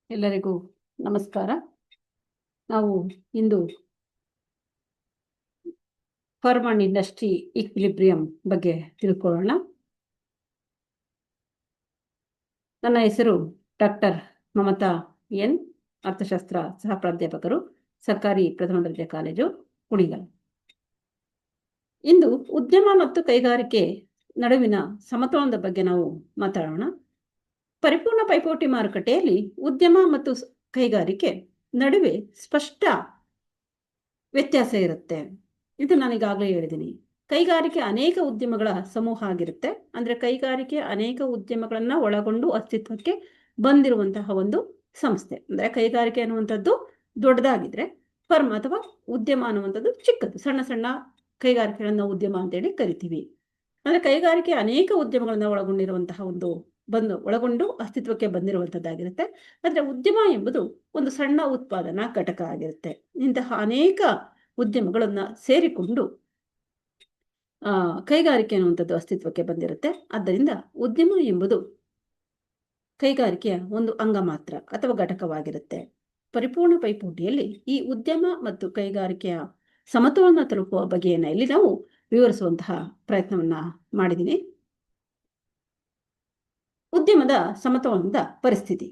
ಎಲ್ಲರಿಗೂ ನಮಸ್ಕಾರ. ನಾವು ಇಂದು ಫರ್ಮ್ ಅಂಡ್ ಇಂಡಸ್ಟ್ರಿ ಈಕ್ವಿಲಿಬ್ರಿಯಂ ಬಗ್ಗೆ ತಿಳ್ಕೊಳ್ಳೋಣ. ನನ್ನ ಹೆಸರು ಡಾಕ್ಟರ್ ಮಮತಾ ಎನ್, ಅರ್ಥಶಾಸ್ತ್ರ ಸಹ ಪ್ರಾಧ್ಯಾಪಕರು, ಸರ್ಕಾರಿ ಪ್ರಥಮ ದರ್ಜೆ ಕಾಲೇಜು, ಕುಣಿಗಲ್. ಇಂದು ಉದ್ಯಮ ಮತ್ತು ಕೈಗಾರಿಕೆ ನಡುವಿನ ಸಮತೋಲನದ ಬಗ್ಗೆ ನಾವು ಮಾತಾಡೋಣ. ಪರಿಪೂರ್ಣ ಪೈಪೋಟಿ ಮಾರುಕಟ್ಟೆಯಲ್ಲಿ ಉದ್ಯಮ ಮತ್ತು ಕೈಗಾರಿಕೆ ನಡುವೆ ಸ್ಪಷ್ಟ ವ್ಯತ್ಯಾಸ ಇರುತ್ತೆ. ಇದು ನಾನು ಈಗಾಗಲೇ ಹೇಳಿದ್ದೀನಿ. ಕೈಗಾರಿಕೆ ಅನೇಕ ಉದ್ಯಮಗಳ ಸಮೂಹ ಆಗಿರುತ್ತೆ. ಅಂದರೆ ಕೈಗಾರಿಕೆ ಅನೇಕ ಉದ್ಯಮಗಳನ್ನ ಒಳಗೊಂಡು ಅಸ್ತಿತ್ವಕ್ಕೆ ಬಂದಿರುವಂತಹ ಒಂದು ಸಂಸ್ಥೆ. ಅಂದರೆ ಕೈಗಾರಿಕೆ ಅನ್ನುವಂಥದ್ದು ದೊಡ್ಡದಾಗಿದ್ರೆ ಫರ್ಮ್ ಅಥವಾ ಉದ್ಯಮ ಅನ್ನುವಂಥದ್ದು ಚಿಕ್ಕದು, ಸಣ್ಣ ಸಣ್ಣ ಕೈಗಾರಿಕೆಗಳನ್ನ ಉದ್ಯಮ ಅಂತೇಳಿ ಕರಿತೀವಿ. ಅಂದರೆ ಕೈಗಾರಿಕೆ ಅನೇಕ ಉದ್ಯಮಗಳನ್ನ ಒಳಗೊಂಡಿರುವಂತಹ ಒಳಗೊಂಡು ಅಸ್ತಿತ್ವಕ್ಕೆ ಬಂದಿರುವಂಥದ್ದಾಗಿರುತ್ತೆ. ಆದರೆ ಉದ್ಯಮ ಎಂಬುದು ಒಂದು ಸಣ್ಣ ಉತ್ಪಾದನಾ ಘಟಕ ಆಗಿರುತ್ತೆ. ಇಂತಹ ಅನೇಕ ಉದ್ಯಮಗಳನ್ನ ಸೇರಿಕೊಂಡು ಕೈಗಾರಿಕೆ ಅನ್ನುವಂಥದ್ದು ಅಸ್ತಿತ್ವಕ್ಕೆ ಬಂದಿರುತ್ತೆ. ಆದ್ದರಿಂದ ಉದ್ಯಮ ಎಂಬುದು ಕೈಗಾರಿಕೆಯ ಒಂದು ಅಂಗ ಮಾತ್ರ ಅಥವಾ ಘಟಕವಾಗಿರುತ್ತೆ. ಪರಿಪೂರ್ಣ ಪೈಪೋಟಿಯಲ್ಲಿ ಈ ಉದ್ಯಮ ಮತ್ತು ಕೈಗಾರಿಕೆಯ ಸಮತೋಲನ ತಲುಪುವ ಬಗೆಯನ್ನ ಇಲ್ಲಿ ನಾವು ವಿವರಿಸುವಂತಹ ಪ್ರಯತ್ನವನ್ನ ಮಾಡಿದ್ದೀನಿ. ಉದ್ಯಮದ ಸಮತೋಲನದ ಪರಿಸ್ಥಿತಿ.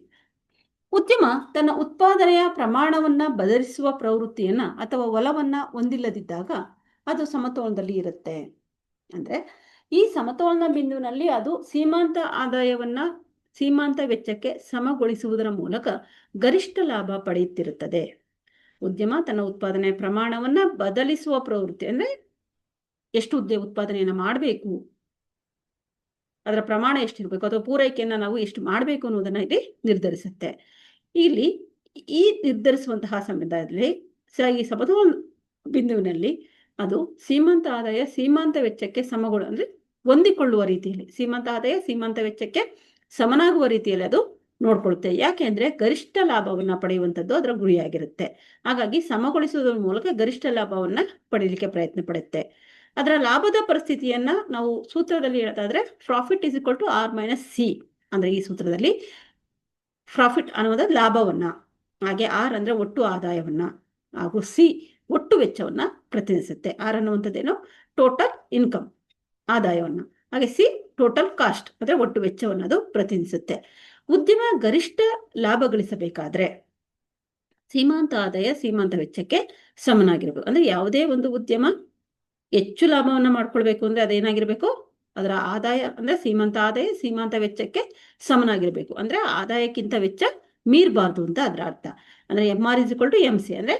ಉದ್ಯಮ ತನ್ನ ಉತ್ಪಾದನೆಯ ಪ್ರಮಾಣವನ್ನ ಬದಲಿಸುವ ಪ್ರವೃತ್ತಿಯನ್ನ ಅಥವಾ ಒಲವನ್ನ ಹೊಂದಿಲ್ಲದಿದ್ದಾಗ ಅದು ಸಮತೋಲನದಲ್ಲಿ ಇರುತ್ತೆ. ಅಂದ್ರೆ ಈ ಸಮತೋಲನ ಬಿಂದುವಿನಲ್ಲಿ ಅದು ಸೀಮಾಂತ ಆದಾಯವನ್ನ ಸೀಮಾಂತ ವೆಚ್ಚಕ್ಕೆ ಸಮಗೊಳಿಸುವುದರ ಮೂಲಕ ಗರಿಷ್ಠ ಲಾಭ ಪಡೆಯುತ್ತಿರುತ್ತದೆ. ಉದ್ಯಮ ತನ್ನ ಉತ್ಪಾದನೆಯ ಪ್ರಮಾಣವನ್ನ ಬದಲಿಸುವ ಪ್ರವೃತ್ತಿ, ಅಂದ್ರೆ ಎಷ್ಟು ಉತ್ಪಾದನೆಯನ್ನ ಮಾಡಬೇಕು, ಅದರ ಪ್ರಮಾಣ ಎಷ್ಟಿರ್ಬೇಕು ಅಥವಾ ಪೂರೈಕೆಯನ್ನ ನಾವು ಎಷ್ಟು ಮಾಡಬೇಕು ಅನ್ನೋದನ್ನ ಇಲ್ಲಿ ನಿರ್ಧರಿಸುತ್ತೆ. ಇಲ್ಲಿ ಈ ನಿರ್ಧರಿಸುವಂತಹ ಸಮಯದಲ್ಲಿ ಈ ಸಮತೋಲನ ಬಿಂದುವಿನಲ್ಲಿ ಅದು ಸೀಮಾಂತ ಆದಾಯ ಸೀಮಾಂತ ವೆಚ್ಚಕ್ಕೆ ಅಂದ್ರೆ ಹೊಂದಿಕೊಳ್ಳುವ ರೀತಿಯಲ್ಲಿ, ಸೀಮಾಂತ ಆದಾಯ ಸೀಮಾಂತ ವೆಚ್ಚಕ್ಕೆ ಸಮನಾಗುವ ರೀತಿಯಲ್ಲಿ ಅದು ನೋಡ್ಕೊಳ್ಳುತ್ತೆ. ಯಾಕೆ ಅಂದ್ರೆ ಗರಿಷ್ಠ ಲಾಭವನ್ನ ಪಡೆಯುವಂಥದ್ದು ಅದರ ಗುರಿಯಾಗಿರುತ್ತೆ. ಹಾಗಾಗಿ ಸಮಗೊಳಿಸುವುದರ ಮೂಲಕ ಗರಿಷ್ಠ ಲಾಭವನ್ನ ಪಡೆಯಲಿಕ್ಕೆ ಪ್ರಯತ್ನ ಪಡುತ್ತೆ. ಅದರ ಲಾಭದ ಪರಿಸ್ಥಿತಿಯನ್ನ ನಾವು ಸೂತ್ರದಲ್ಲಿ ಹೇಳೋದಾದ್ರೆ profit is equal to R minus C. ಅಂದ್ರೆ ಈ ಸೂತ್ರದಲ್ಲಿ ಪ್ರಾಫಿಟ್ ಅನ್ನೋದು ಲಾಭವನ್ನ, ಹಾಗೆ ಆರ್ ಅಂದ್ರೆ ಒಟ್ಟು ಆದಾಯವನ್ನ, ಹಾಗೂ ಸಿ ಒಟ್ಟು ವೆಚ್ಚವನ್ನ ಪ್ರತಿನಿಧಿಸುತ್ತೆ. ಆರ್ ಅನ್ನುವಂಥದ್ದೇನು ಟೋಟಲ್ ಇನ್ಕಮ್, ಆದಾಯವನ್ನ, ಹಾಗೆ ಸಿ ಟೋಟಲ್ ಕಾಸ್ಟ್ ಅಂದ್ರೆ ಒಟ್ಟು ವೆಚ್ಚವನ್ನ ಅದು ಪ್ರತಿನಿಧಿಸುತ್ತೆ. ಉದ್ಯಮ ಗರಿಷ್ಠ ಲಾಭ ಗಳಿಸಬೇಕಾದ್ರೆ ಸೀಮಾಂತ ಆದಾಯ ಸೀಮಾಂತ ವೆಚ್ಚಕ್ಕೆ ಸಮನಾಗಿರ್ಬೇಕು. ಅಂದ್ರೆ ಯಾವುದೇ ಒಂದು ಉದ್ಯಮ ಹೆಚ್ಚು ಲಾಭವನ್ನ ಮಾಡ್ಕೊಳ್ಬೇಕು ಅಂದ್ರೆ ಅದೇನಾಗಿರ್ಬೇಕು, ಅದರ ಆದಾಯ ಅಂದ್ರೆ ಸೀಮಾಂತ ಆದಾಯ ಸೀಮಾಂತ ವೆಚ್ಚಕ್ಕೆ ಸಮನಾಗಿರ್ಬೇಕು. ಅಂದ್ರೆ ಆದಾಯಕ್ಕಿಂತ ವೆಚ್ಚ ಮೀರಬಾರ್ದು ಅಂತ ಅದರ ಅರ್ಥ. ಅಂದ್ರೆ MR is equal to MC, ಅಂದ್ರೆ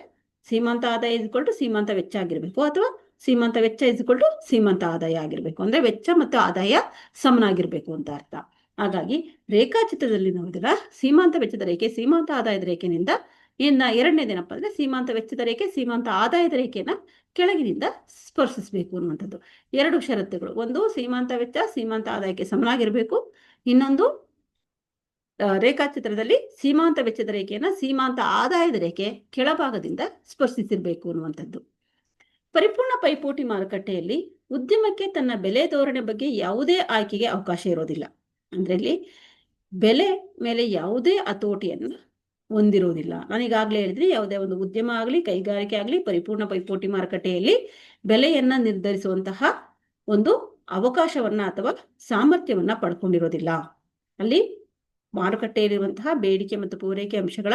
ಸೀಮಾಂತ ಆದಾಯ ಇಸ್ ಈಕ್ವಲ್ ಟು ಸೀಮಾಂತ ವೆಚ್ಚ ಆಗಿರ್ಬೇಕು, ಅಥವಾ ಸೀಮಾಂತ ವೆಚ್ಚ ಇಸ್ ಈಕ್ವಲ್ ಟು ಸೀಮಾಂತ ಆದಾಯ ಆಗಿರ್ಬೇಕು. ಅಂದ್ರೆ ವೆಚ್ಚ ಮತ್ತು ಆದಾಯ ಸಮನಾಗಿರ್ಬೇಕು ಅಂತ ಅರ್ಥ. ಹಾಗಾಗಿ ರೇಖಾಚಿತ್ರದಲ್ಲಿ ನೋಡಿದ್ರೆ ಸೀಮಾಂತ ವೆಚ್ಚದ ರೇಖೆ ಸೀಮಾಂತ ಆದಾಯದ ರೇಖೆನಿಂದ ಎರಡನೇದೇನಪ್ಪ ಅಂದ್ರೆ ಸೀಮಾಂತ ವೆಚ್ಚದ ರೇಖೆ ಸೀಮಾಂತ ಆದಾಯದ ರೇಖೆನ ಕೆಳಗಿನಿಂದ ಸ್ಪರ್ಶಿಸಬೇಕು ಅನ್ನುವಂಥದ್ದು. ಎರಡು ಷರತ್ತುಗಳು, ಒಂದು ಸೀಮಾಂತ ವೆಚ್ಚ ಸೀಮಾಂತ ಆದಾಯಕ್ಕೆ ಸಮನಾಗಿರ್ಬೇಕು, ಇನ್ನೊಂದು ರೇಖಾಚಿತ್ರದಲ್ಲಿ ಸೀಮಾಂತ ವೆಚ್ಚದ ರೇಖೆಯನ್ನ ಸೀಮಾಂತ ಆದಾಯದ ರೇಖೆ ಕೆಳಭಾಗದಿಂದ ಸ್ಪರ್ಶಿಸಿರ್ಬೇಕು ಅನ್ನುವಂಥದ್ದು. ಪರಿಪೂರ್ಣ ಪೈಪೋಟಿ ಮಾರುಕಟ್ಟೆಯಲ್ಲಿ ಉದ್ಯಮಕ್ಕೆ ತನ್ನ ಬೆಲೆ ಧೋರಣೆ ಬಗ್ಗೆ ಯಾವುದೇ ಆಯ್ಕೆಗೆ ಅವಕಾಶ ಇರೋದಿಲ್ಲ. ಅಂದ್ರೆ ಇಲ್ಲಿ ಬೆಲೆ ಮೇಲೆ ಯಾವುದೇ ಹತೋಟಿಯನ್ನು ಹೊಂದಿರುವುದಿಲ್ಲ. ನಾನೀಗಾಗಲೇ ಹೇಳಿದ್ರೆ ಯಾವುದೇ ಒಂದು ಉದ್ಯಮ ಆಗಲಿ ಕೈಗಾರಿಕೆ ಆಗಲಿ ಪರಿಪೂರ್ಣ ಪೈಪೋಟಿ ಮಾರುಕಟ್ಟೆಯಲ್ಲಿ ಬೆಲೆಯನ್ನ ನಿರ್ಧರಿಸುವಂತಹ ಒಂದು ಅವಕಾಶವನ್ನ ಅಥವಾ ಸಾಮರ್ಥ್ಯವನ್ನ ಪಡ್ಕೊಂಡಿರೋದಿಲ್ಲ. ಅಲ್ಲಿ ಮಾರುಕಟ್ಟೆಯಲ್ಲಿರುವಂತಹ ಬೇಡಿಕೆ ಮತ್ತು ಪೂರೈಕೆ ಅಂಶಗಳ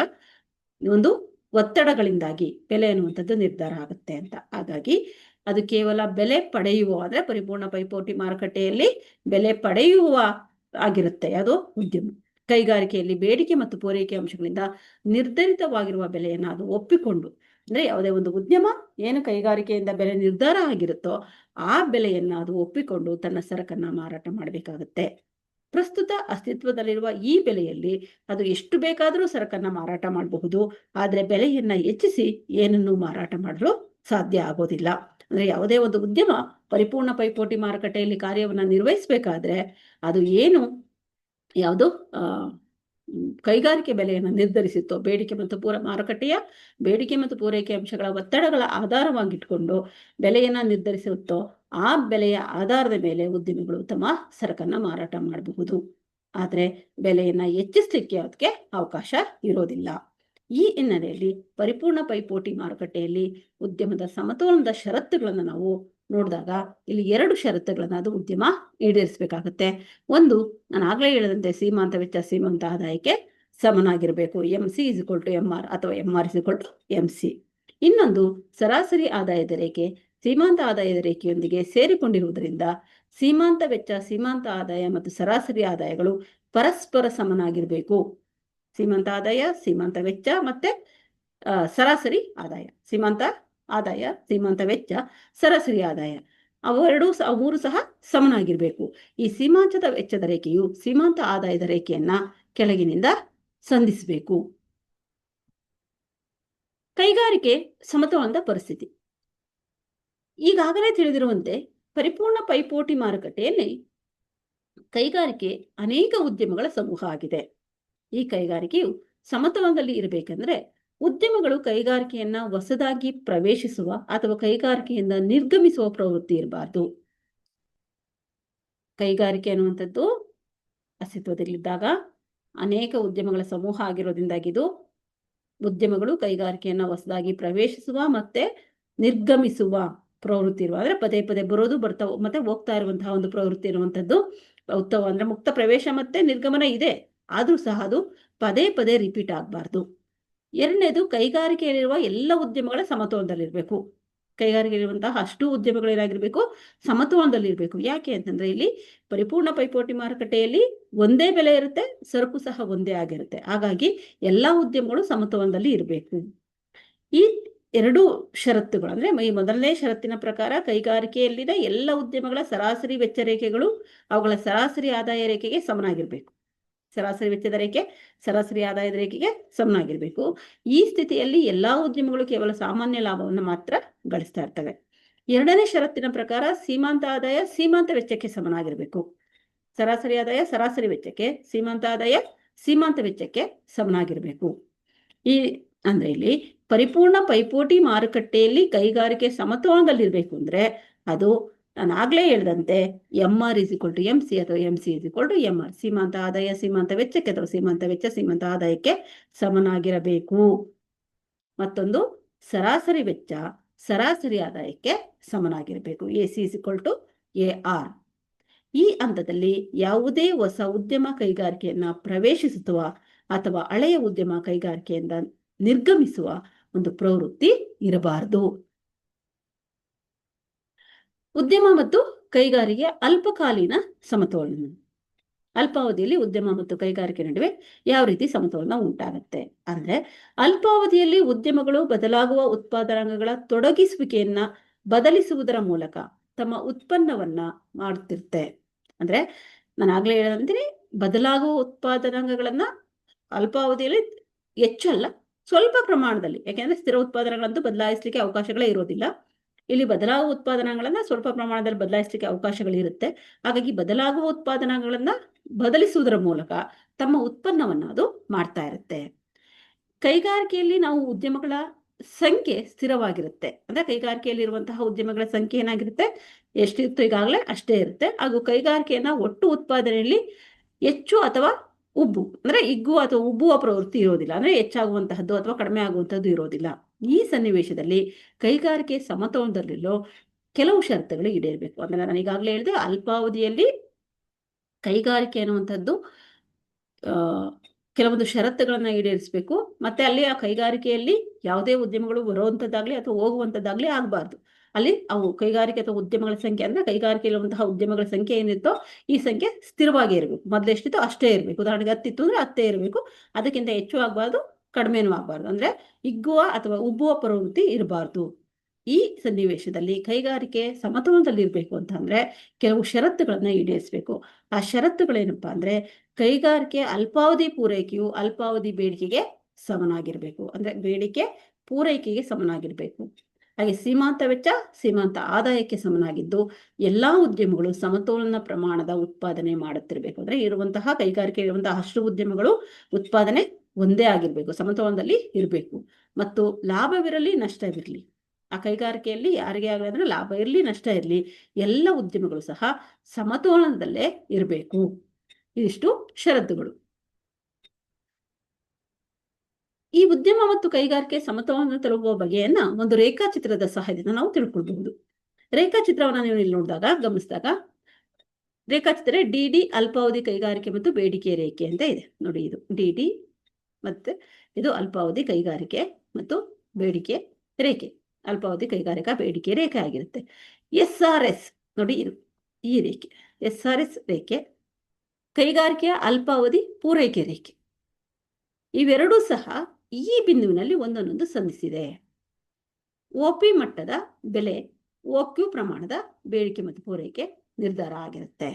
ಒಂದು ಒತ್ತಡಗಳಿಂದಾಗಿ ಬೆಲೆ ಅನ್ನುವಂಥದ್ದು ನಿರ್ಧಾರ ಆಗುತ್ತೆ ಅಂತ. ಹಾಗಾಗಿ ಅದು ಕೇವಲ ಬೆಲೆ ಪಡೆಯುವ, ಅಂದ್ರೆ ಪರಿಪೂರ್ಣ ಪೈಪೋಟಿ ಮಾರುಕಟ್ಟೆಯಲ್ಲಿ ಬೆಲೆ ಪಡೆಯುವ ಆಗಿರುತ್ತೆ ಅದು ಉದ್ಯಮ. ಕೈಗಾರಿಕೆಯಲ್ಲಿ ಬೇಡಿಕೆ ಮತ್ತು ಪೂರೈಕೆ ಅಂಶಗಳಿಂದ ನಿರ್ಧರಿತವಾಗಿರುವ ಬೆಲೆಯನ್ನು ಅದು ಒಪ್ಪಿಕೊಂಡು, ಅಂದ್ರೆ ಯಾವುದೇ ಒಂದು ಉದ್ಯಮ ಏನು ಕೈಗಾರಿಕೆಯಿಂದ ಬೆಲೆ ನಿರ್ಧಾರ ಆಗಿರುತ್ತೋ ಆ ಬೆಲೆಯನ್ನ ಅದು ಒಪ್ಪಿಕೊಂಡು ತನ್ನ ಸರಕನ್ನ ಮಾರಾಟ ಮಾಡಬೇಕಾಗುತ್ತೆ. ಪ್ರಸ್ತುತ ಅಸ್ತಿತ್ವದಲ್ಲಿರುವ ಈ ಬೆಲೆಯಲ್ಲಿ ಅದು ಎಷ್ಟು ಬೇಕಾದರೂ ಸರಕನ್ನ ಮಾರಾಟ ಮಾಡಬಹುದು, ಆದ್ರೆ ಬೆಲೆಯನ್ನ ಹೆಚ್ಚಿಸಿ ಏನನ್ನು ಮಾರಾಟ ಮಾಡಲು ಸಾಧ್ಯ ಆಗೋದಿಲ್ಲ. ಅಂದ್ರೆ ಯಾವುದೇ ಒಂದು ಉದ್ಯಮ ಪರಿಪೂರ್ಣ ಪೈಪೋಟಿ ಮಾರುಕಟ್ಟೆಯಲ್ಲಿ ಕಾರ್ಯವನ್ನ ನಿರ್ವಹಿಸಬೇಕಾದ್ರೆ ಅದು ಯಾವುದು ಕೈಗಾರಿಕೆ ಬೆಲೆಯನ್ನು ನಿರ್ಧರಿಸುತ್ತೋ, ಬೇಡಿಕೆ ಮತ್ತು ಮಾರುಕಟ್ಟೆಯ ಬೇಡಿಕೆ ಮತ್ತು ಪೂರೈಕೆ ಅಂಶಗಳ ಒತ್ತಡಗಳ ಆಧಾರವಾಗಿಟ್ಕೊಂಡು ಬೆಲೆಯನ್ನ ನಿರ್ಧರಿಸುತ್ತೋ ಆ ಬೆಲೆಯ ಆಧಾರದ ಮೇಲೆ ಉದ್ಯಮಿಗಳು ತಮ್ಮ ಸರಕನ್ನ ಮಾರಾಟ ಮಾಡಬಹುದು. ಆದರೆ ಬೆಲೆಯನ್ನು ಹೆಚ್ಚಿಸಲಿಕ್ಕೆ ಅದಕ್ಕೆ ಅವಕಾಶ ಇರೋದಿಲ್ಲ. ಈ ಹಿನ್ನೆಲೆಯಲ್ಲಿ ಪರಿಪೂರ್ಣ ಪೈಪೋಟಿ ಮಾರುಕಟ್ಟೆಯಲ್ಲಿ ಉದ್ಯಮದ ಸಮತೋಲನದ ಷರತ್ತುಗಳನ್ನು ನಾವು ನೋಡಿದಾಗ ಇಲ್ಲಿ 2 ಷರತ್ತುಗಳನ್ನು ಅದು ಉದ್ಯಮ ಈಡೇರಿಸಬೇಕಾಗುತ್ತೆ. ಒಂದು, ನಾನು ಆಗಲೇ ಹೇಳಿದಂತೆ ಸೀಮಾಂತ ವೆಚ್ಚ ಸೀಮಾಂತ ಆದಾಯಕ್ಕೆ ಸಮನಾಗಿರಬೇಕು, MC = MR ಅಥವಾ MR = MC. ಇನ್ನೊಂದು, ಸರಾಸರಿ ಆದಾಯದ ರೇಖೆ ಸೀಮಾಂತ ಆದಾಯದ ರೇಖೆಯೊಂದಿಗೆ ಸೇರಿಕೊಂಡಿರುವುದರಿಂದ ಸೀಮಾಂತ ವೆಚ್ಚ ಸೀಮಾಂತ ಆದಾಯ ಮತ್ತು ಸರಾಸರಿ ಆದಾಯಗಳು ಪರಸ್ಪರ ಸಮನಾಗಿರಬೇಕು. ಸೀಮಾಂತ ಆದಾಯ, ಸೀಮಾಂತ ವೆಚ್ಚ ಮತ್ತೆ ಸರಾಸರಿ ಆದಾಯ, ಸೀಮಾಂತ ಆದಾಯ, ಸೀಮಾಂತ ವೆಚ್ಚ, ಸರಾಸರಿ ಆದಾಯ ಮೂರು ಸಹ ಸಮನಾಗಿರಬೇಕು. ಈ ಸೀಮಾಂತದ ವೆಚ್ಚದ ರೇಖೆಯು ಸೀಮಾಂತ ಆದಾಯದ ರೇಖೆಯನ್ನ ಕೆಳಗಿನಿಂದ ಸಂಧಿಸಬೇಕು. ಕೈಗಾರಿಕೆ ಸಮತೋಲನದ ಪರಿಸ್ಥಿತಿ. ಈಗಾಗಲೇ ತಿಳಿದಿರುವಂತೆ ಪರಿಪೂರ್ಣ ಪೈಪೋಟಿ ಮಾರುಕಟ್ಟೆಯಲ್ಲಿ ಕೈಗಾರಿಕೆ ಅನೇಕ ಉದ್ಯಮಗಳ ಸಮೂಹ ಆಗಿದೆ. ಈ ಕೈಗಾರಿಕೆಯು ಸಮತೋಲನದಲ್ಲಿ ಇರಬೇಕೆಂದ್ರೆ ಉದ್ಯಮಗಳು ಕೈಗಾರಿಕೆಯನ್ನ ಹೊಸದಾಗಿ ಪ್ರವೇಶಿಸುವ ಅಥವಾ ಕೈಗಾರಿಕೆಯಿಂದ ನಿರ್ಗಮಿಸುವ ಪ್ರವೃತ್ತಿ ಇರಬಾರ್ದು. ಕೈಗಾರಿಕೆ ಅನ್ನುವಂಥದ್ದು ಅಸ್ತಿತ್ವದಲ್ಲಿದ್ದಾಗ ಅನೇಕ ಉದ್ಯಮಗಳ ಸಮೂಹ ಆಗಿರೋದ್ರಿಂದಾಗಿದ್ದು ಉದ್ಯಮಗಳು ಕೈಗಾರಿಕೆಯನ್ನ ಹೊಸದಾಗಿ ಪ್ರವೇಶಿಸುವ ಮತ್ತೆ ನಿರ್ಗಮಿಸುವ ಪ್ರವೃತ್ತಿ ಇರುವ, ಅಂದ್ರೆ ಪದೇ ಪದೇ ಬರೋದು ಬರ್ತಾ ಮತ್ತೆ ಹೋಗ್ತಾ ಇರುವಂತಹ ಒಂದು ಪ್ರವೃತ್ತಿ ಇರುವಂತದ್ದು ಉತ್ತಮ. ಅಂದ್ರೆ ಮುಕ್ತ ಪ್ರವೇಶ ಮತ್ತೆ ನಿರ್ಗಮನ ಇದೆ, ಆದ್ರೂ ಸಹ ಅದು ಪದೇ ಪದೇ ರಿಪೀಟ್ ಆಗಬಾರ್ದು. ಎರಡನೇದು, ಕೈಗಾರಿಕೆಯಲ್ಲಿರುವ ಎಲ್ಲ ಉದ್ಯಮಗಳ ಸಮತೋಲನದಲ್ಲಿರ್ಬೇಕು. ಕೈಗಾರಿಕೆಯಲ್ಲಿರುವಂತಹ ಅಷ್ಟು ಉದ್ಯಮಗಳು ಏನಾಗಿರ್ಬೇಕು, ಸಮತೋಲನದಲ್ಲಿರ್ಬೇಕು. ಯಾಕೆ ಅಂತಂದ್ರೆ ಇಲ್ಲಿ ಪರಿಪೂರ್ಣ ಪೈಪೋಟಿ ಮಾರುಕಟ್ಟೆಯಲ್ಲಿ ಒಂದೇ ಬೆಲೆ ಇರುತ್ತೆ, ಸರಕು ಸಹ ಒಂದೇ ಆಗಿರುತ್ತೆ. ಹಾಗಾಗಿ ಎಲ್ಲಾ ಉದ್ಯಮಗಳು ಸಮತೋಲನದಲ್ಲಿ ಇರಬೇಕು. ಈ 2 ಷರತ್ತುಗಳು ಅಂದ್ರೆ ಈ ಮೊದಲನೇ ಷರತ್ತಿನ ಪ್ರಕಾರ ಕೈಗಾರಿಕೆಯಲ್ಲಿನ ಎಲ್ಲ ಉದ್ಯಮಗಳ ಸರಾಸರಿ ವೆಚ್ಚ ರೇಖೆಗಳು ಅವುಗಳ ಸರಾಸರಿ ಆದಾಯ ರೇಖೆಗೆ ಸಮನಾಗಿರ್ಬೇಕು. ಸರಾಸರಿ ವೆಚ್ಚದ ರೇಖೆ ಸರಾಸರಿ ಆದಾಯದ ರೇಖೆಗೆ ಸಮನಾಗಿರ್ಬೇಕು. ಈ ಸ್ಥಿತಿಯಲ್ಲಿ ಎಲ್ಲಾ ಉದ್ಯಮಗಳು ಕೇವಲ ಸಾಮಾನ್ಯ ಲಾಭವನ್ನು ಮಾತ್ರ ಗಳಿಸ್ತಾ ಇರ್ತವೆ. ಎರಡನೇ ಷರತ್ತಿನ ಪ್ರಕಾರ ಸೀಮಾಂತ ಆದಾಯ ಸೀಮಾಂತ ವೆಚ್ಚಕ್ಕೆ ಸಮನಾಗಿರ್ಬೇಕು. ಸರಾಸರಿ ಆದಾಯ ಸರಾಸರಿ ವೆಚ್ಚಕ್ಕೆ, ಸೀಮಾಂತ ಆದಾಯ ಸೀಮಾಂತ ವೆಚ್ಚಕ್ಕೆ ಸಮನಾಗಿರ್ಬೇಕು. ಅಂದ್ರೆ ಇಲ್ಲಿ ಪರಿಪೂರ್ಣ ಪೈಪೋಟಿ ಮಾರುಕಟ್ಟೆಯಲ್ಲಿ ಕೈಗಾರಿಕೆ ಸಮತೋಲನದಲ್ಲಿರ್ಬೇಕು ಅಂದ್ರೆ ಅದು ನಾನು ಆಗ್ಲೇ ಹೇಳಿದಂತೆ MR = MC ಅಥವಾ MC = MR, ಸೀಮಾಂತ ಆದಾಯ ಸೀಮಾಂತ ವೆಚ್ಚಕ್ಕೆ ಅಥವಾ ಸೀಮಾಂತ ವೆಚ್ಚ ಸೀಮಾಂತ ಆದಾಯಕ್ಕೆ ಸಮನಾಗಿರಬೇಕು. ಮತ್ತೊಂದು, ಸರಾಸರಿ ವೆಚ್ಚ ಸರಾಸರಿ ಆದಾಯಕ್ಕೆ ಸಮನಾಗಿರಬೇಕು, AC = AR. ಈ ಹಂತದಲ್ಲಿ ಯಾವುದೇ ಹೊಸ ಉದ್ಯಮ ಕೈಗಾರಿಕೆಯನ್ನ ಪ್ರವೇಶಿಸುವ ಅಥವಾ ಹಳೆಯ ಉದ್ಯಮ ಕೈಗಾರಿಕೆಯಿಂದ ನಿರ್ಗಮಿಸುವ ಒಂದು ಪ್ರವೃತ್ತಿ ಇರಬಾರದು. ಉದ್ಯಮ ಮತ್ತು ಕೈಗಾರಿಕೆ ಅಲ್ಪಕಾಲೀನ ಸಮತೋಲನ. ಅಲ್ಪಾವಧಿಯಲ್ಲಿ ಉದ್ಯಮ ಮತ್ತು ಕೈಗಾರಿಕೆ ನಡುವೆ ಯಾವ ರೀತಿ ಸಮತೋಲನ ಉಂಟಾಗುತ್ತೆ ಅಂದ್ರೆ, ಅಲ್ಪಾವಧಿಯಲ್ಲಿ ಉದ್ಯಮಗಳು ಬದಲಾಗುವ ಉತ್ಪಾದನಾಂಗಗಳ ತೊಡಗಿಸುವಿಕೆಯನ್ನ ಬದಲಿಸುವುದರ ಮೂಲಕ ತಮ್ಮ ಉತ್ಪನ್ನವನ್ನ ಮಾಡುತ್ತಿರುತ್ತೆ. ಅಂದ್ರೆ ನಾನು ಆಗ್ಲೇ ಹೇಳಂತೀನಿ, ಬದಲಾಗುವ ಉತ್ಪಾದನಾಂಗಗಳನ್ನ ಅಲ್ಪಾವಧಿಯಲ್ಲಿ ಹೆಚ್ಚಲ್ಲ, ಸ್ವಲ್ಪ ಪ್ರಮಾಣದಲ್ಲಿ, ಯಾಕೆಂದ್ರೆ ಸ್ಥಿರ ಉತ್ಪಾದನೆಗಳಂತೂ ಬದಲಾಯಿಸಲಿಕ್ಕೆ ಅವಕಾಶಗಳೇ ಇರೋದಿಲ್ಲ. ಇಲ್ಲಿ ಬದಲಾಗುವ ಉತ್ಪಾದನಾಂಗಗಳನ್ನ ಸ್ವಲ್ಪ ಪ್ರಮಾಣದಲ್ಲಿ ಬದಲಾಯಿಸಲಿಕ್ಕೆ ಅವಕಾಶಗಳಿರುತ್ತೆ. ಹಾಗಾಗಿ ಬದಲಾಗುವ ಉತ್ಪಾದನಾಂಗಗಳನ್ನ ಬದಲಿಸುವುದರ ಮೂಲಕ ತಮ್ಮ ಉತ್ಪನ್ನವನ್ನ ಅದು ಮಾಡ್ತಾ ಇರುತ್ತೆ. ಕೈಗಾರಿಕೆಯಲ್ಲಿ ನಾವು ಉದ್ಯಮಗಳ ಸಂಖ್ಯೆ ಸ್ಥಿರವಾಗಿರುತ್ತೆ. ಅಂದ್ರೆ ಕೈಗಾರಿಕೆಯಲ್ಲಿರುವಂತಹ ಉದ್ಯಮಗಳ ಸಂಖ್ಯೆ ಏನಾಗಿರುತ್ತೆ, ಎಷ್ಟಿತ್ತು ಈಗಾಗಲೇ ಅಷ್ಟೇ ಇರುತ್ತೆ. ಹಾಗೂ ಕೈಗಾರಿಕೆಯನ್ನ ಒಟ್ಟು ಉತ್ಪಾದನೆಯಲ್ಲಿ ಹೆಚ್ಚು ಅಥವಾ ಅಂದ್ರೆ ಹಿಗ್ಗುವ ಅಥವಾ ಉಬ್ಬುವ ಪ್ರವೃತ್ತಿ ಇರೋದಿಲ್ಲ. ಅಂದ್ರೆ ಹೆಚ್ಚಾಗುವಂತಹದ್ದು ಅಥವಾ ಕಡಿಮೆ ಆಗುವಂತಹದ್ದು ಇರೋದಿಲ್ಲ. ಈ ಸನ್ನಿವೇಶದಲ್ಲಿ ಕೈಗಾರಿಕೆ ಸಮತೋಲನದಲ್ಲಿರೋ ಕೆಲವು ಷರತ್ತುಗಳು ಈಡೇರಬೇಕು. ಅಂದ್ರೆ ನಾನು ಈಗಾಗಲೇ ಹೇಳಿದೆ, ಅಲ್ಪಾವಧಿಯಲ್ಲಿ ಕೈಗಾರಿಕೆ ಅನ್ನುವಂಥದ್ದು ಕೆಲವೊಂದು ಷರತ್ತುಗಳನ್ನ ಈಡೇರಿಸಬೇಕು. ಮತ್ತೆ ಅಲ್ಲಿ ಆ ಕೈಗಾರಿಕೆಯಲ್ಲಿ ಯಾವುದೇ ಉದ್ಯಮಗಳು ಬರುವಂತದ್ದಾಗ್ಲಿ ಅಥವಾ ಹೋಗುವಂತದ್ದಾಗ್ಲಿ ಆಗಬಾರ್ದು. ಅಲ್ಲಿ ಅವು ಕೈಗಾರಿಕೆ ಅಥವಾ ಉದ್ಯಮಗಳ ಸಂಖ್ಯೆ ಅಂದ್ರೆ ಕೈಗಾರಿಕೆ ಇರುವಂತಹ ಉದ್ಯಮಗಳ ಸಂಖ್ಯೆ ಏನಿತ್ತೋ ಈ ಸಂಖ್ಯೆ ಸ್ಥಿರವಾಗಿ ಇರಬೇಕು. ಮೊದಲು ಎಷ್ಟಿತ್ತೋ ಅಷ್ಟೇ ಇರಬೇಕು. ಉದಾಹರಣೆಗೆ 10 ಇತ್ತು ಅಂದ್ರೆ 10 ಇರಬೇಕು, ಅದಕ್ಕಿಂತ ಹೆಚ್ಚು ಆಗಬಾರ್ದು, ಕಡಿಮೆನೂ ಆಗಬಾರ್ದು. ಅಂದ್ರೆ ಹಿಗ್ಗುವ ಅಥವಾ ಉಬ್ಬುವ ಪ್ರವೃತ್ತಿ ಇರಬಾರ್ದು. ಈ ಸನ್ನಿವೇಶದಲ್ಲಿ ಕೈಗಾರಿಕೆ ಸಮತೋಲನದಲ್ಲಿ ಇರಬೇಕು ಅಂತಂದ್ರೆ ಕೆಲವು ಷರತ್ತುಗಳನ್ನ ಈಡೇರಿಸಬೇಕು. ಆ ಷರತ್ತುಗಳೇನಪ್ಪಾ ಅಂದ್ರೆ, ಕೈಗಾರಿಕೆ ಅಲ್ಪಾವಧಿ ಪೂರೈಕೆಯು ಅಲ್ಪಾವಧಿ ಬೇಡಿಕೆಗೆ ಸಮನಾಗಿರ್ಬೇಕು. ಅಂದ್ರೆ ಬೇಡಿಕೆ ಪೂರೈಕೆಗೆ ಸಮನಾಗಿರ್ಬೇಕು. ಹಾಗೆ ಸೀಮಾಂತ ವೆಚ್ಚ ಸೀಮಾಂತ ಆದಾಯಕ್ಕೆ ಸಮನಾಗಿದ್ದು ಎಲ್ಲಾ ಉದ್ಯಮಗಳು ಸಮತೋಲನ ಪ್ರಮಾಣದ ಉತ್ಪಾದನೆ ಮಾಡುತ್ತಿರಬೇಕು. ಅಂದ್ರೆ ಇರುವಂತಹ ಕೈಗಾರಿಕೆ ಇರುವಂತಹ ಅಷ್ಟು ಉದ್ಯಮಗಳು ಉತ್ಪಾದನೆ ಒಂದೇ ಆಗಿರ್ಬೇಕು, ಸಮತೋಲನದಲ್ಲಿ ಇರಬೇಕು. ಮತ್ತು ಲಾಭವಿರಲಿ ನಷ್ಟವಿರಲಿ, ಆ ಕೈಗಾರಿಕೆಯಲ್ಲಿ ಯಾರಿಗೆ ಆಗಲಿ ಅಂದ್ರೆ ಲಾಭ ಇರಲಿ ನಷ್ಟ ಇರಲಿ, ಎಲ್ಲ ಉದ್ಯಮಗಳು ಸಹ ಸಮತೋಲನದಲ್ಲೇ ಇರಬೇಕು. ಇದಿಷ್ಟು ಷರತ್ತುಗಳು. ಈ ಉದ್ಯಮ ಮತ್ತು ಕೈಗಾರಿಕೆ ಸಮತೋಲನ ತಲುಪುವ ಬಗೆಯನ್ನ ಒಂದು ರೇಖಾಚಿತ್ರದ ಸಹಾಯದಿಂದ ನಾವು ತಿಳ್ಕೊಳ್ಬಹುದು. ರೇಖಾಚಿತ್ರವನ್ನು ನೀವು ಇಲ್ಲಿ ನೋಡಿದಾಗ ಗಮನಿಸಿದಾಗ ರೇಖಾಚಿತ್ರ ಡಿ ಅಲ್ಪಾವಧಿ ಕೈಗಾರಿಕೆ ಮತ್ತು ಬೇಡಿಕೆ ರೇಖೆ ಅಂತ ಇದೆ ನೋಡಿ. ಇದು ಡಿ ಮತ್ತೆ ಇದು ಅಲ್ಪಾವಧಿ ಕೈಗಾರಿಕೆ ಮತ್ತು ಬೇಡಿಕೆ ರೇಖೆ, ಅಲ್ಪಾವಧಿ ಕೈಗಾರಿಕಾ ಬೇಡಿಕೆ ರೇಖೆ ಆಗಿರುತ್ತೆ. SRS ನೋಡಿ, ಇದು ಈ ರೇಖೆ SRS ರೇಖೆ ಕೈಗಾರಿಕೆಯ ಅಲ್ಪಾವಧಿ ಪೂರೈಕೆ ರೇಖೆ. ಇವೆರಡೂ ಸಹ ಈ ಬಿಂದುವಿನಲ್ಲಿ ಒಂದನ್ನೊಂದು ಸಂಧಿಸಿದೆ. OP ಮಟ್ಟದ ಬೆಲೆ OQ ಪ್ರಮಾಣದ ಬೇಡಿಕೆ ಮತ್ತು ಪೂರೈಕೆ ನಿರ್ಧಾರ ಆಗಿರುತ್ತೆ.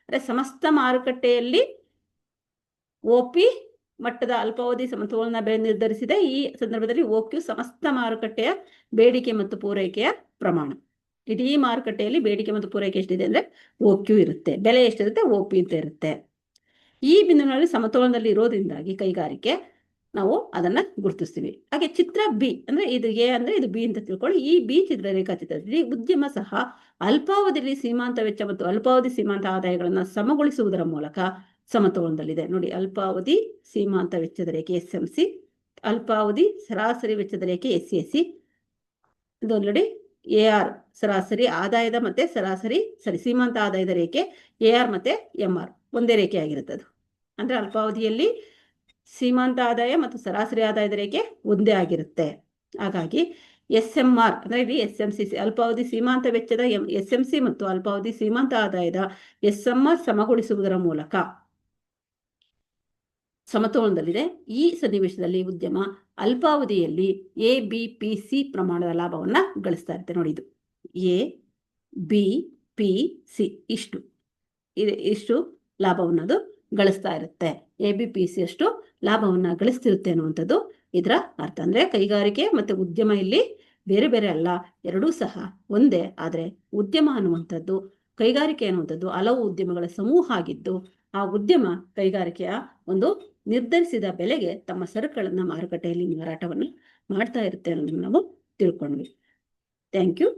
ಅಂದರೆ ಸಮಸ್ತ ಮಾರುಕಟ್ಟೆಯಲ್ಲಿ OP ಮಟ್ಟದ ಅಲ್ಪಾವಧಿ ಸಮತೋಲನ ಬೆಲೆ ನಿರ್ಧರಿಸಿದೆ. ಈ ಸಂದರ್ಭದಲ್ಲಿ OQ ಸಮಸ್ತ ಮಾರುಕಟ್ಟೆಯ ಬೇಡಿಕೆ ಮತ್ತು ಪೂರೈಕೆಯ ಪ್ರಮಾಣ. ಇಡೀ ಮಾರುಕಟ್ಟೆಯಲ್ಲಿ ಬೇಡಿಕೆ ಮತ್ತು ಪೂರೈಕೆ ಎಷ್ಟಿದೆ ಅಂದರೆ OQ ಇರುತ್ತೆ, ಬೆಲೆ ಎಷ್ಟಿರುತ್ತೆ OP ಅಂತ ಇರುತ್ತೆ. ಈ ಬಿಂದುವಿನಲ್ಲಿ ಸಮತೋಲನದಲ್ಲಿ ಇರೋದ್ರಿಂದಾಗಿ ಕೈಗಾರಿಕೆ ನಾವು ಅದನ್ನ ಗುರುತಿಸ್ತೀವಿ. ಹಾಗೆ ಚಿತ್ರ ಬಿ ಅಂದ್ರೆ ಇದು ಎ ಅಂದ್ರೆ ಇದು ಬಿ ಅಂತ ತಿಳ್ಕೊಳ್ಳಿ. ಈ ಬಿ ಚಿತ್ರ ರೇಖಾಚಿತ್ರದಲ್ಲಿ ಉದ್ಯಮ ಸಹ ಅಲ್ಪಾವಧಿಯಲ್ಲಿ ಸೀಮಾಂತ ವೆಚ್ಚ ಮತ್ತು ಅಲ್ಪಾವಧಿ ಸೀಮಾಂತ ಆದಾಯಗಳನ್ನು ಸಮಗೊಳಿಸುವುದರ ಮೂಲಕ ಸಮತೋಲನದಲ್ಲಿದೆ. ನೋಡಿ, ಅಲ್ಪಾವಧಿ ಸೀಮಾಂತ ವೆಚ್ಚದ ರೇಖೆ SMC, ಅಲ್ಪಾವಧಿ ಸರಾಸರಿ ವೆಚ್ಚದ ರೇಖೆ SAC, ಇದು ನೋಡಿ AR ಸರಾಸರಿ ಆದಾಯದ ಮತ್ತೆ ಸೀಮಾಂತ ಆದಾಯದ ರೇಖೆ AR ಮತ್ತೆ MR ಒಂದೇ ರೇಖೆ ಆಗಿರುತ್ತೆ. ಅದು ಅಂದ್ರೆ ಅಲ್ಪಾವಧಿಯಲ್ಲಿ ಸೀಮಾಂತ ಆದಾಯ ಮತ್ತು ಸರಾಸರಿ ಆದಾಯದ ರೇಖೆ ಒಂದೇ ಆಗಿರುತ್ತೆ. ಹಾಗಾಗಿ SMR ಅಂದ್ರೆ ಇಲ್ಲಿ SMC ಅಲ್ಪಾವಧಿ ಸೀಮಾಂತ ವೆಚ್ಚದ SMC ಮತ್ತು ಅಲ್ಪಾವಧಿ ಸೀಮಾಂತ ಆದಾಯದ SMR ಸಮಗೊಳಿಸುವುದರ ಮೂಲಕ ಸಮತೋಲನದಲ್ಲಿದೆ. ಈ ಸನ್ನಿವೇಶದಲ್ಲಿ ಉದ್ಯಮ ಅಲ್ಪಾವಧಿಯಲ್ಲಿ ABPC ಪ್ರಮಾಣದ ಲಾಭವನ್ನ ಗಳಿಸ್ತಾ ಇರುತ್ತೆ. ನೋಡಿ, ಇದು ABPC ಇಷ್ಟು ಲಾಭವನ್ನು ಅದು ಗಳಿಸ್ತಾ ಇರುತ್ತೆ. ABPC ಅಷ್ಟು ಲಾಭವನ್ನ ಗಳಿಸ್ತಿರುತ್ತೆ ಅನ್ನುವಂಥದ್ದು ಇದರ ಅರ್ಥ. ಅಂದ್ರೆ ಕೈಗಾರಿಕೆ ಮತ್ತೆ ಉದ್ಯಮ ಇಲ್ಲಿ ಬೇರೆ ಬೇರೆ ಅಲ್ಲ, ಎರಡೂ ಸಹ ಒಂದೇ. ಆದರೆ ಉದ್ಯಮ ಅನ್ನುವಂಥದ್ದು, ಕೈಗಾರಿಕೆ ಅನ್ನುವಂಥದ್ದು ಹಲವು ಉದ್ಯಮಗಳ ಸಮೂಹ ಆಗಿದ್ದು, ಆ ಉದ್ಯಮ ಕೈಗಾರಿಕೆಯ ಒಂದು ನಿರ್ಧರಿಸಿದ ಬೆಲೆಗೆ ತಮ್ಮ ಸರಕುಗಳನ್ನ ಮಾರುಕಟ್ಟೆಯಲ್ಲಿ ಮಾರಾಟವನ್ನು ಮಾಡ್ತಾ ಇರುತ್ತೆ ಅನ್ನೋದನ್ನು ನಾವು ತಿಳ್ಕೊಂಡ್ವಿ. Thank you.